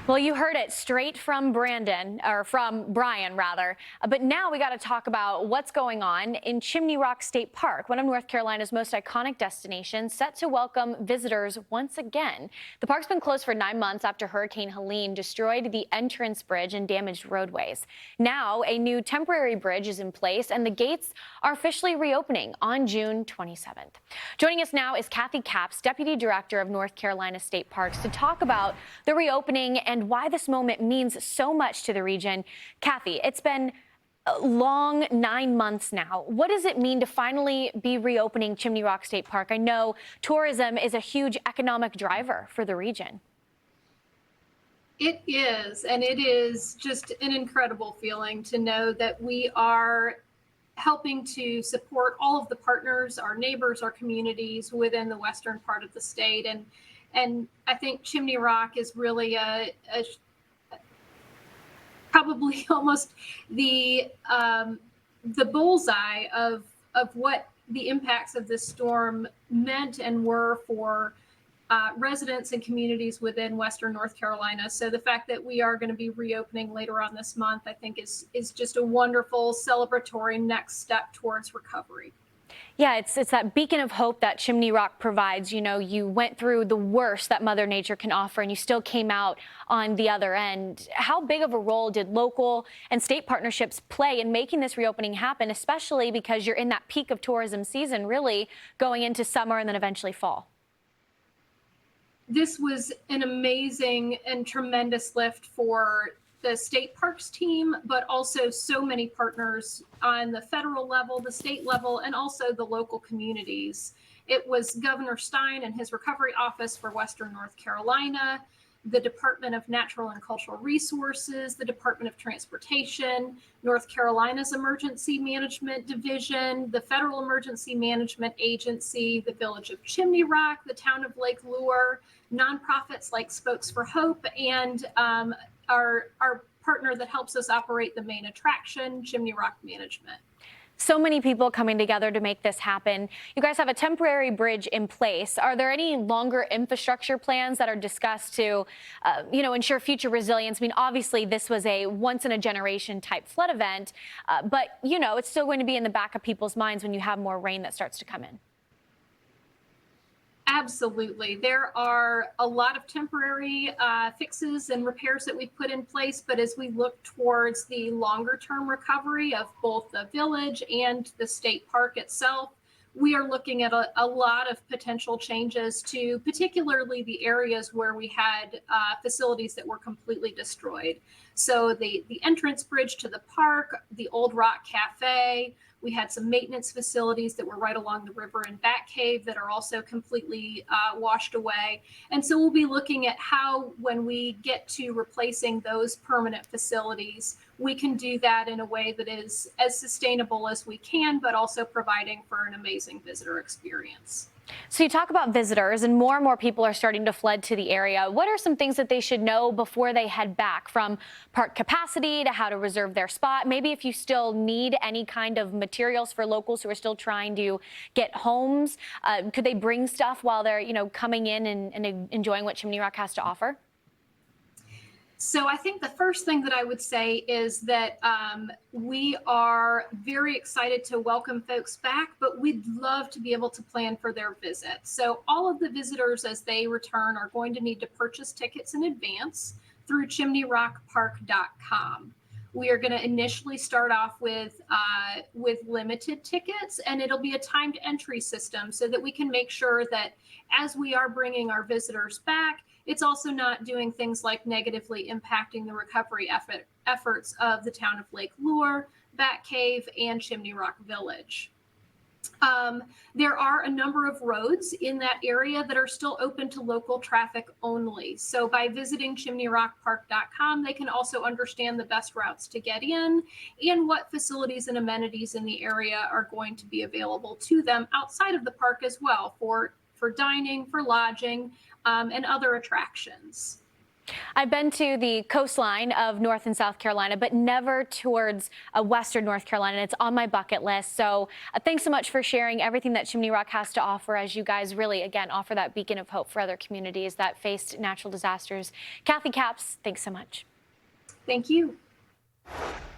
Well, you heard it straight from Brandon, or from Brian, rather. But now we got to talk about what's going on in Chimney Rock State Park, one of North Carolina's most iconic destinations, set to welcome visitors once again. The park's been closed for 9 months after Hurricane Helene destroyed the entrance bridge and damaged roadways. Now, a new temporary bridge is in place, and the gates are officially reopening on June 27th. Joining us now is Kathy Capps, Deputy Director of North Carolina State Parks, to talk about the reopening and why this moment means so much to the region. Kathy, it's been a long 9 months now. What does it mean to finally be reopening Chimney Rock State Park? I know tourism is a huge economic driver for the region. It is, and it is just an incredible feeling to know that we are helping to support all of the partners, our neighbors, our communities within the western part of the state. And I think Chimney Rock is really a probably almost the bullseye of what the impacts of this storm meant and were for residents and communities within Western North Carolina. So the fact that we are going to be reopening later on this month, I think is just a wonderful celebratory next step towards recovery. Yeah, it's that beacon of hope that Chimney Rock provides. You know, you went through the worst that Mother Nature can offer, and you still came out on the other end. How big of a role did local and state partnerships play in making this reopening happen, especially because you're in that peak of tourism season, really going into summer and then eventually fall? This was an amazing and tremendous lift for the state parks team, but also so many partners on the federal level, the state level, and also the local communities. It was Governor Stein and his recovery office for Western North Carolina, the Department of Natural and Cultural Resources, the Department of Transportation, North Carolina's Emergency Management Division, the Federal Emergency Management Agency, the Village of Chimney Rock, the Town of Lake Lure, nonprofits like Spokes for Hope, and our partner that helps us operate the main attraction, Chimney Rock Management. So many people coming together to make this happen. You guys have a temporary bridge in place. Are there any longer infrastructure plans that are discussed to, ensure future resilience? I mean, obviously, this was a once-in-a-generation type flood event, but, it's still going to be in the back of people's minds when you have more rain that starts to come in. Absolutely. There are a lot of temporary fixes and repairs that we've put in place, but as we look towards the longer term recovery of both the village and the state park itself, we are looking at a lot of potential changes to particularly the areas where we had facilities that were completely destroyed. So the entrance bridge to the park, the Old Rock Cafe, we had some maintenance facilities that were right along the river in Batcave that are also completely washed away. And so we'll be looking at how, when we get to replacing those permanent facilities, we can do that in a way that is as sustainable as we can, but also providing for an amazing visitor experience. So you talk about visitors, and more people are starting to flood to the area. What are some things that they should know before they head back, from park capacity to how to reserve their spot? Maybe if you still need any kind of materials for locals who are still trying to get homes, could they bring stuff while they're, coming in and enjoying what Chimney Rock has to offer? So I think the first thing that I would say is that we are very excited to welcome folks back, but we'd love to be able to plan for their visit. So all of the visitors as they return are going to need to purchase tickets in advance through chimneyrockpark.com. We are going to initially start off with limited tickets, and it'll be a timed entry system so that we can make sure that as we are bringing our visitors back, it's also not doing things like negatively impacting the recovery efforts of the town of Lake Lure, Batcave, and Chimney Rock Village. There are a number of roads in that area that are still open to local traffic only. So by visiting chimneyrockpark.com, they can also understand the best routes to get in and what facilities and amenities in the area are going to be available to them outside of the park as well, for dining, for lodging, and other attractions. I've been to the coastline of North and South Carolina, but never towards Western North Carolina. It's on my bucket list. So thanks so much for sharing everything that Chimney Rock has to offer as you guys really, again, offer that beacon of hope for other communities that faced natural disasters. Kathy Capps, thanks so much. Thank you.